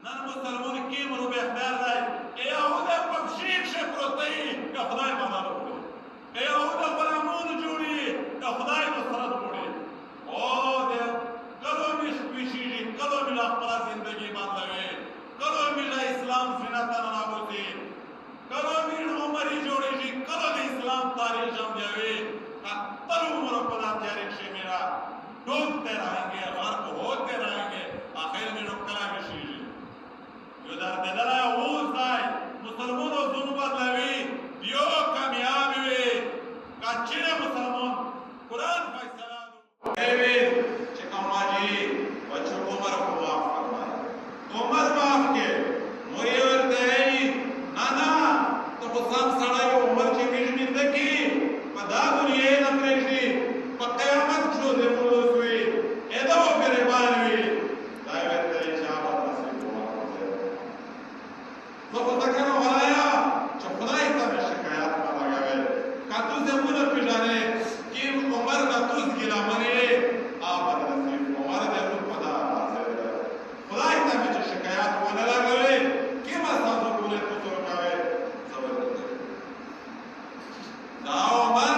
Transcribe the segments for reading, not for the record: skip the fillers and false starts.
نن مسلمون کی منو به اختیار دی یهود پکشیک شه پروتئی که خدای مدد وکړي یهود غلامون جوړي که خدای نصرت وکړي او د کلو می شپیشیږي کلو می خپله زندگی بدلوي کلو می له اسلام زینت نه راوځي کلو می عمرې جوړیږي کلو د اسلام تاریخ جمعوي اتر عمر پدا تیاری شي میرا ڈوبتے رہیں گے غرق ہوتے رہیں گے آخر میں نکلا مشیږي یو در بدلا اوس دی مسلمانو زونو بدلوي یو کامیاب وي کچره مسلمان قرآن فیصله کوي چې کوماجي بچو عمر کو معاف فرمائے عمر معاف کې موري ورته نه نه ته سم سړی عمر چې کېږي دکی په دا دنیا نه پرېږدي په قیامت شو دې مولوس وي اېدا و ګرېبان وي دا ورته اجابت نصیب وکړه نو په تکانه ولایا چې خدای ته شکایت ما لګاوي کاتو زمونه پیژانې کې عمر نه توس ګلا منې آباد نصیب عمر دې په دا خدای ته چې شکایت ونه لګاوي کې ما تاسو ټول ته ورکاوي زبردست دا عمر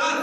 10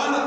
12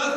10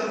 10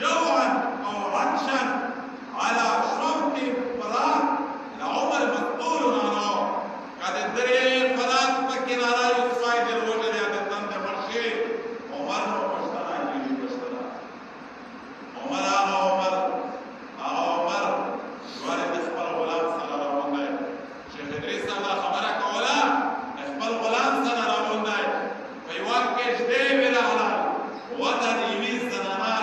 جوعا او عطشا على شرب فرات لعمر مسؤول عنه قد دري فرات فكنا يصفاي الوجه يا تند مرشي عمر نو پشتنا يجي پشتنا عمر جوار خپل غلام سره راوندای شیخ ادریس الله خبره کوله خپل غلام سره راوندای په یوه کې دې ویلا ودا دی وی زنانه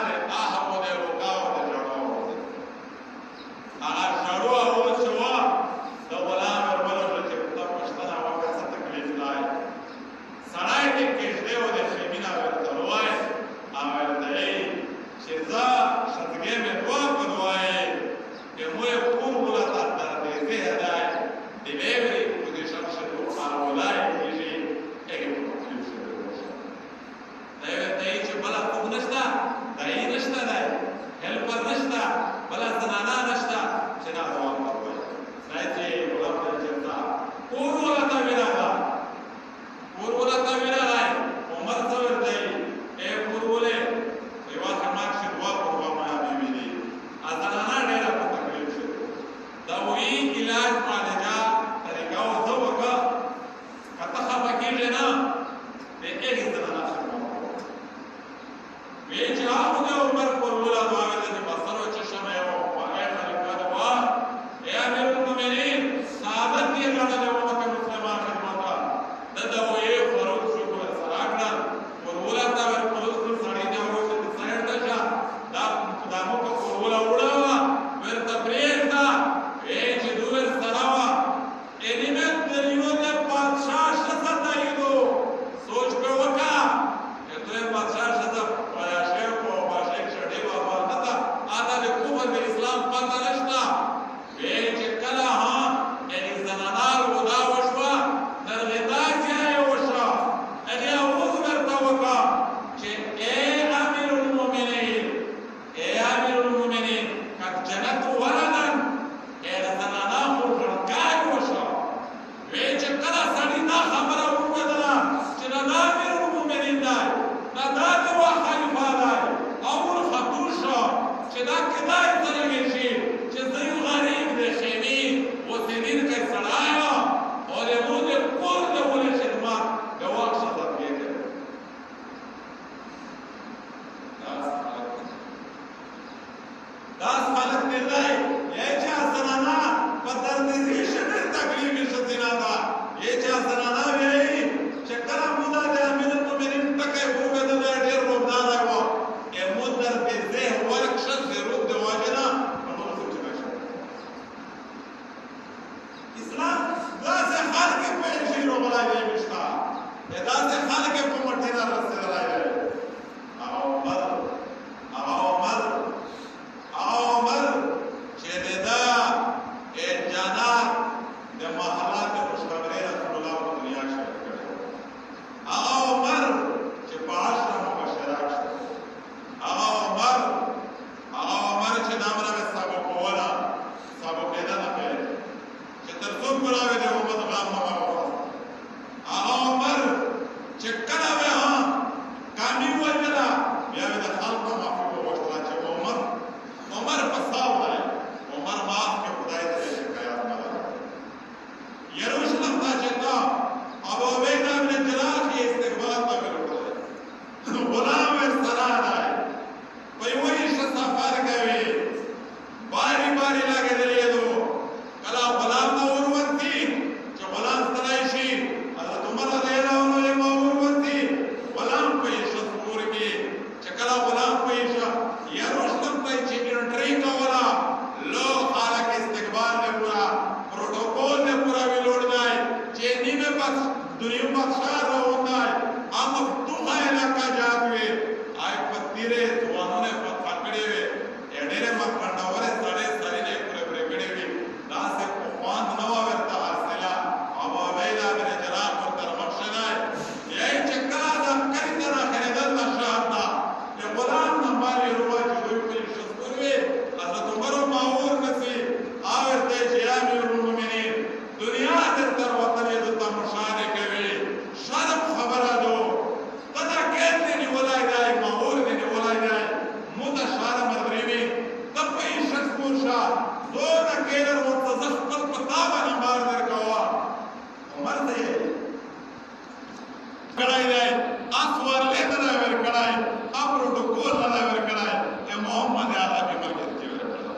ټول الله ورکړای اے محمد عربي ملګری ورکړای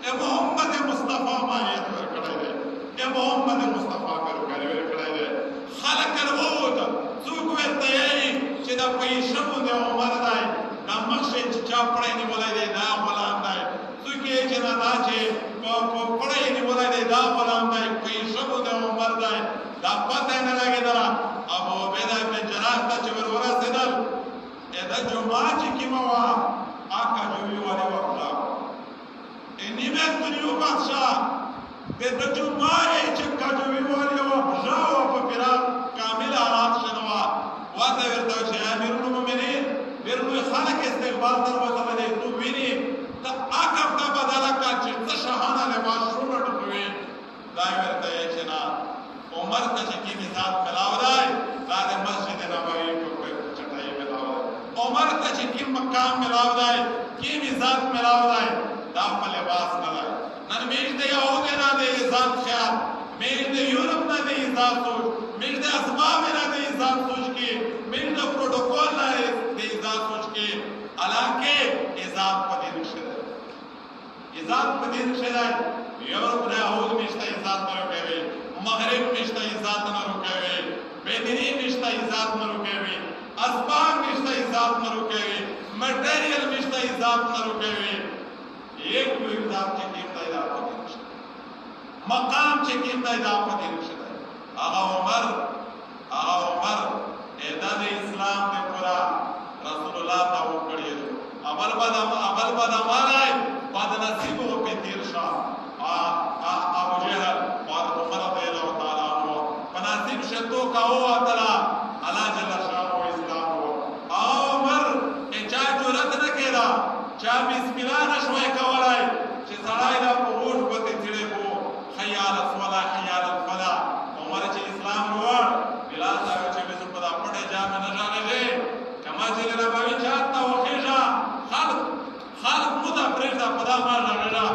اے محمد مصطفی مایت ورکړای اے محمد مصطفی ورکړای خلق الوت څوک ورته یې چې دا پیسې مونږ عمر دی دا مخشې چې چا پړې نیولای دی دا غلام دی څوک یې چې دا چې پړې نیولای دی دا غلام دی پیسې مونږ عمر دی دا پته نه لګیدل ابو عبیده بن جراح ته چې ورسېدل دا جمعه چې کیمه وا آقا جوړي والے وکړه نیمه دنیا بادشاہ د جمعه چې کاجوي والے وکړه په پیرا کامل حالات شنوا واته ورته چې امیر المؤمنین ورنو خلک استقبال تر وته نه تو ویني دا آقا په بدلا کا چې څه شاهانه لباس شروع کړو دا ورته چې نا عمر ته چې کی مثال ملاو دی دا د مسجد نبوي په چټای ملاو عمر ته چې کی مقام ملاو دی کی مثال ملاو دی دا په لباس نه دی نن میږ د یهود نه دی ځان خیال میږ د یورپ نه دی ځان سوچ میږ د اسباب نه دی ځان سوچ کی میږ د پروتوکول نه دی ځان سوچ کی حالانکه ازاد په دې نشه دی ازاد په دې نشه دی یورپ نه یهود میشته ازاد نه کوي مغرب نشته ازاد نه روکوي بدني نشته ازاد نه روکوي اسباب نشته ازاد نه روکوي مټریال نشته ازاد نه روکوي یک کوئی ازاد چې کیمته دا پدې نشته مقام چې کیمته دا پدې نشته هغه عمر ادا د اسلام د پورا رسول الله ته وکړي عمل بد امالای بد نصیب او په تیر شاه ابو جهل نصیب شتو کا ہوا تلا اللہ جل شانہ و اسلام ہو عمر چا جرأت نہ کیدا چا بسم اللہ نشوے کولای چې سړای دا پروش پته تیړې کو خیال الصلا خیال الفلا عمر چې اسلام ور بلا صاحب چې به په دا پټه جام نه راغلې کما چې نه باندې چاته وخیجا خالق متا پرېدا پدا ما راغلا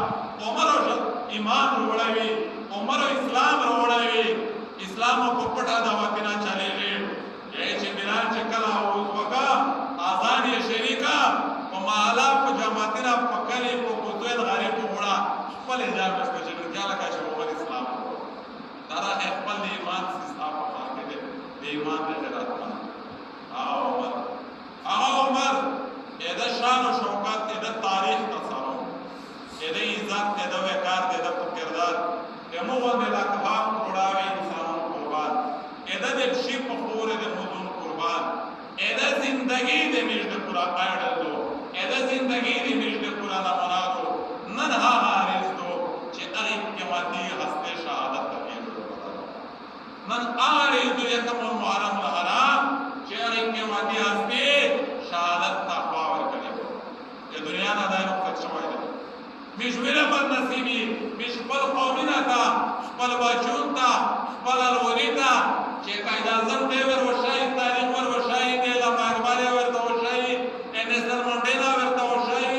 عمر ایمان وروړی عمر اسلام وروړی اسلام کو پټا دا وکنا چلے گئے یہ چې بلال چې کلا اوس وکا اذان یې شریکا په مالا په جماعتنا پکلي په کوتل غریب وړا خپل ځای په چې ځاله کا چې عمر اسلام دا خپل ایمان اسلام په کې دې ایمان دې راځي عمر اېدا شان او شوکت اېدا تاریخ تصرف اېدا عزت اېدا وقار اېدا کردار همو باندې لا کباب وړاوي ادا د شی په خور د مودون قربان ادا زندگی د مجد پورا پایډلو ادا زندگی د مجد پورا نه مرادو نن ها حارس دو چې هغه قیامتي هسته شهادت کوي نن هغه د یتم محرم الحرام چې هغه قیامتي هسته شهادت تقوا ورکړي د دنیا نه دایره پښ شوی دی مشوره بد نصیبی مش خپل قومنا تا خپل بچون تا خپل ورونی تا چې قائد اعظم دی ور وشای تاریخ ور وشای دی لا مارماله ورته وشای انسر منډیلا ورته وشای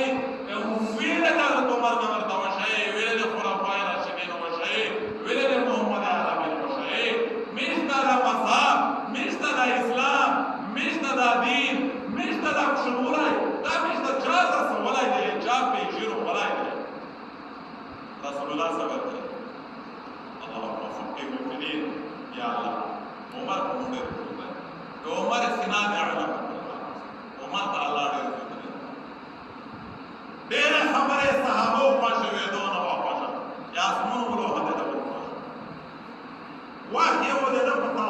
ویل دا عمر ورته وشای ویل د خلفای راشدین وشای ویل د محمد عربی وشای مشتا د مذهب مشتا د اسلام مشتا د دین مشتا د شمولای دا مشتا چا تاسو ولای دی چا په جیرو ولای دی رسول الله صلی الله علیه وسلم اللهم فقه المؤمنین یا الله عمر موږ ته عمر سنا دی علم عمر تعالی ډېر خبره صحابه او پښوی دونه واپس یا اسمن ولو هدا د واحد یو د پتا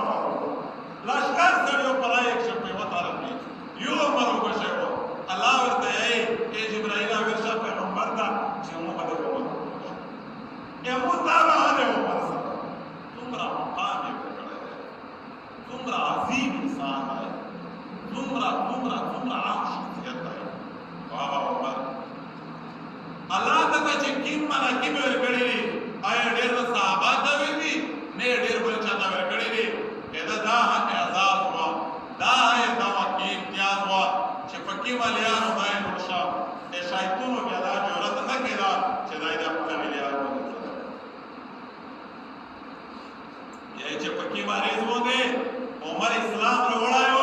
لاشکار سره په لای کې په وته راځي یو عمر وبشو الله ورته ای جبرائیل ورشه پیغمبر دا چې موږ د یمو تعالی علیه وسلم تمرا مقام تمرا عظیم انسان ہے تمرا عام شخصیت ہے بابا عمر اللہ تعالی چې کیم مانا کیم ورکړي آیا ډېر صحابه دا ویلي نه ډېر بل چا دا ورکړي دا اعزاز وا دا کې امتیاز وا چې فقيه مليانو باندې ورشا شایتونو بیا دا جرأت نه کړه چې دا د خپل مليانو چې پکې باندې زموږه عمر اسلام وروړایو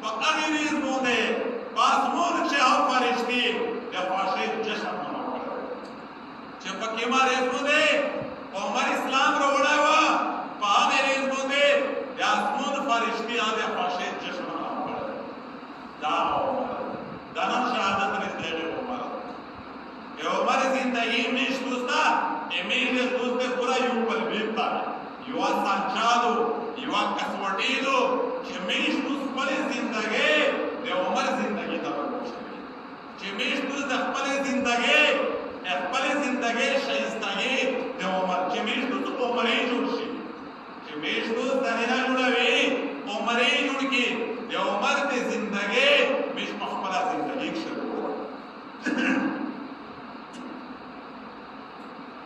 په هغه ریز باندې پاسمون چې او زنینا جوړوي عمر یې جوړ کړي د عمر د زندګۍ مش خپله زندګي شروع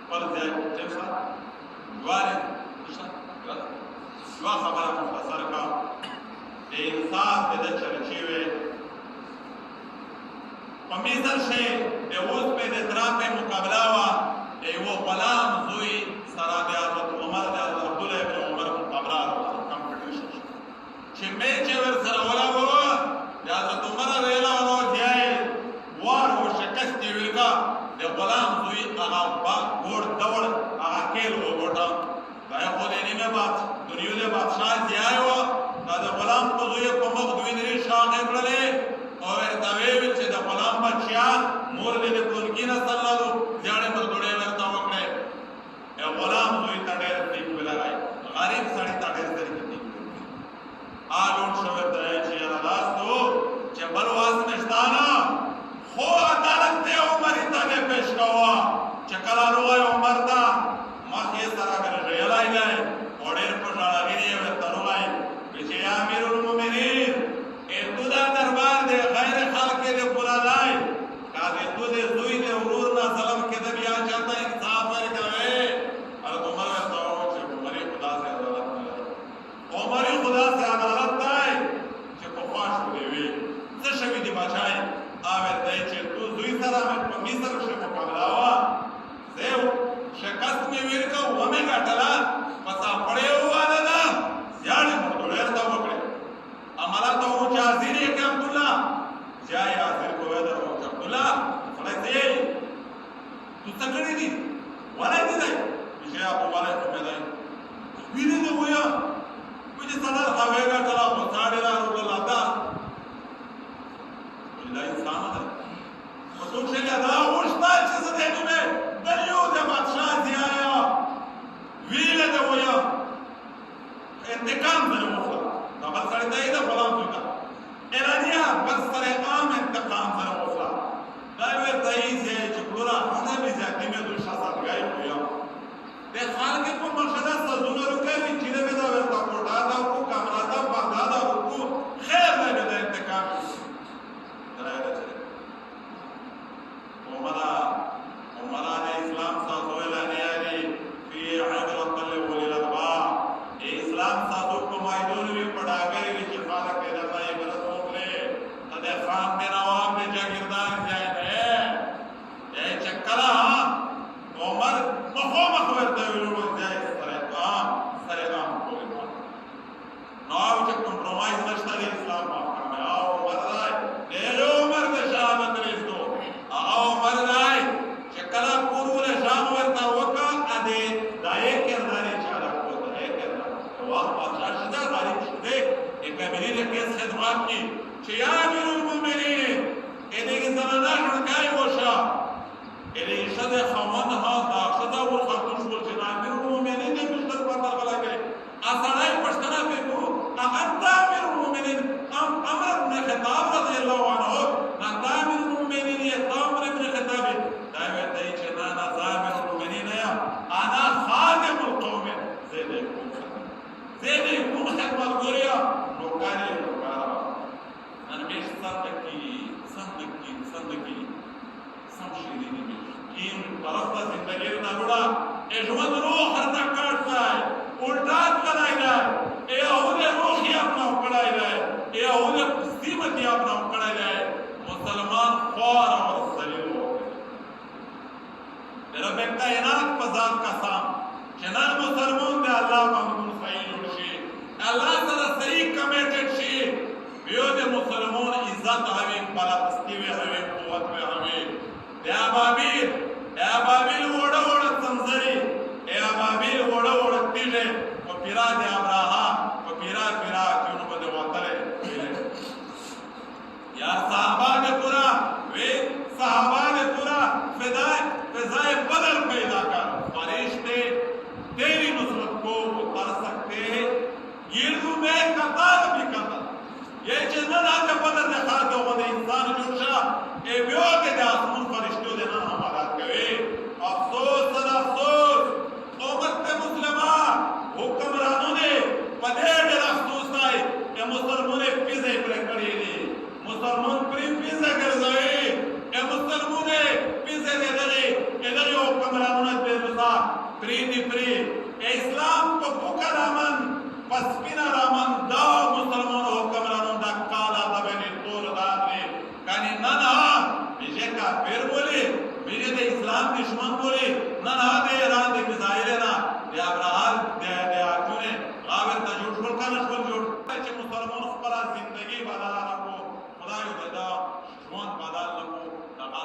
پر ځای چېرته دواره یوه خبره مختصر کا د انصاف د چرچې وې په مصر شي د اوس په د درام په مقابله وه د یوه غلام زوی سره د حضرت عمر د حضرت عبدالله ابن عمر مقابله کمپټیشن شو چې میچ یې ورسره ولاړه د حضرت عمر رضی الله عنه ځای وار و شکست یې وکړه د غلام زوی هغه ګوړ دوړ هغه کیل وګوټه دا یې خو د نیمه باد دنیا د بادشاه ځای و دا د غلام په زوی په مخ دوی درې شاغې کړلې او ورته ویل چې د غلام بچیا مور دې د کونکي نه سلالو ځاړې پر دوړې ورته وکړې غلام زوی ته ډېر ټیک ولګای غریب سړی ته ډېر ټیک آلون شوه ته چې راستو چې بل واس نشتانا خو عدالت ته عمر ته پیش کوا چې کله روای عمر ته مخې سره غړې لای وړې په ځاړګری ورته روای چې یا امیر المؤمنین ته دا دربار دې غیر خلق دې بولای کا دې تو دې زوی دې ورور نه سلام کې دې بیا چاته انصاف ورکوي او عمر ته چې عمر خدا سے عدالت نه عمر خدا سے عدالت دی چې په خواش وي څه شوی دی بچای اوی دای چې تو زوی سره په مصر شو مقابله وا زه شکست می ورکو و مې غټلا پسا پړې واله دا یاړې په ډېر دا وکړې امالا ته و چې حاضر یې کې عبد الله ځای حاضر کوه دا عبد الله خدای دې تو څنګه دي ولای دي چې ابو ولای ته دی ویني دی ویا چې سره هغه کلا په ځاړې راو الله دا ولای انسان ده او څو چې دا وښتا چې څه دی نو دلیو د بادشاہ زیایا ویله دی ویا انتقام سره وکړه دا بل سره دی دا غلام څنګه اراده بل سره عام انتقام سره وکړه دا وی دای چې ګورا هغه به ځکه مې دوه شاسات غای ویا د خلک په مرشد سزونه وکړي چې دا ورته کوټه دا کو کمره دا پردا دا کو خیر نه د انتقام درایته عمر اسلام ساتو لانی فی عبرت لأولی الالباب اسلام ساتو کو مایدون بھی پڑھا گئے چې خالق دې رضا عبرت وکړي ته خان دې نواب دې جاگیردار ځای نه اے چکلا عمر مخ ورته ویلو ځای سره عام کوي نو چې کمپرمایز نشته د اسلام په او عمر دې عمر د شهادت رسو او عمر دای چې کله کورونه شام ورته وکړه ا دې دای کرداري چاره کوته یې کړه واخ بادشاہ شته غریب شته یک کبیره له کیس خدمات کی چې یا امیر المؤمنین دې کې زمانہ ورکای وشه دې شته خوند ها دا شته ور خاطر شو چې امیر المؤمنین دې مشتر پاتل غلاګي اسانای پښتنه په کو انت امیر المؤمنین عمر بن خطاب رضی الله عنه انت امیر المؤمنین یې عمر بن خطاب دا وایي چې انا امیر المؤمنین یا انا خادم القوم زید کوم خدمت ګوریا نوکاری ان مش صندقی سمشیری کیم طرف زندگی نہ بڑا اجمد روح ہر کاٹتا ہے الٹا کرائی جائے اے اہل روح ہی اپنا کڑائی جائے اے اہل قسمت ہی اپنا کڑائی جائے مسلمان خوار اور ذلیل ہو گئے رب کائنات فزاد کا سام چنان مسلمان دے اللہ ممنون صحیح جوڑشی اللہ سره صحیح کمیٹڈ شي بیو دے مسلمان عزت ہوئے بلدستی ہوئے قوت ہوئے اے ابابیل وڑا وڑا تنظری اے ابابیل وڑا وڑا تیجے و پیرا دے ابراہا و پیرا کیونو بدے وطلے یا صحابہ نے پورا فضائے بدل پیدا کر فرشتے تیری نصرت کو اتر سکتے ہیں یہ میں قتال بھی قتل یہ چیزن آتا بدل دکھا دو مدے انسان جوشا اے بیو کے دے آسمون فرشتوں دے نا ہمارات کوئے افسوس صد افسوس قومت مسلمان حکمرانوں نے پر کنه خپل جوړ چې مسلمان خپل زندگی بدل کړو خدای دې دا ژوند بدل کړو دغه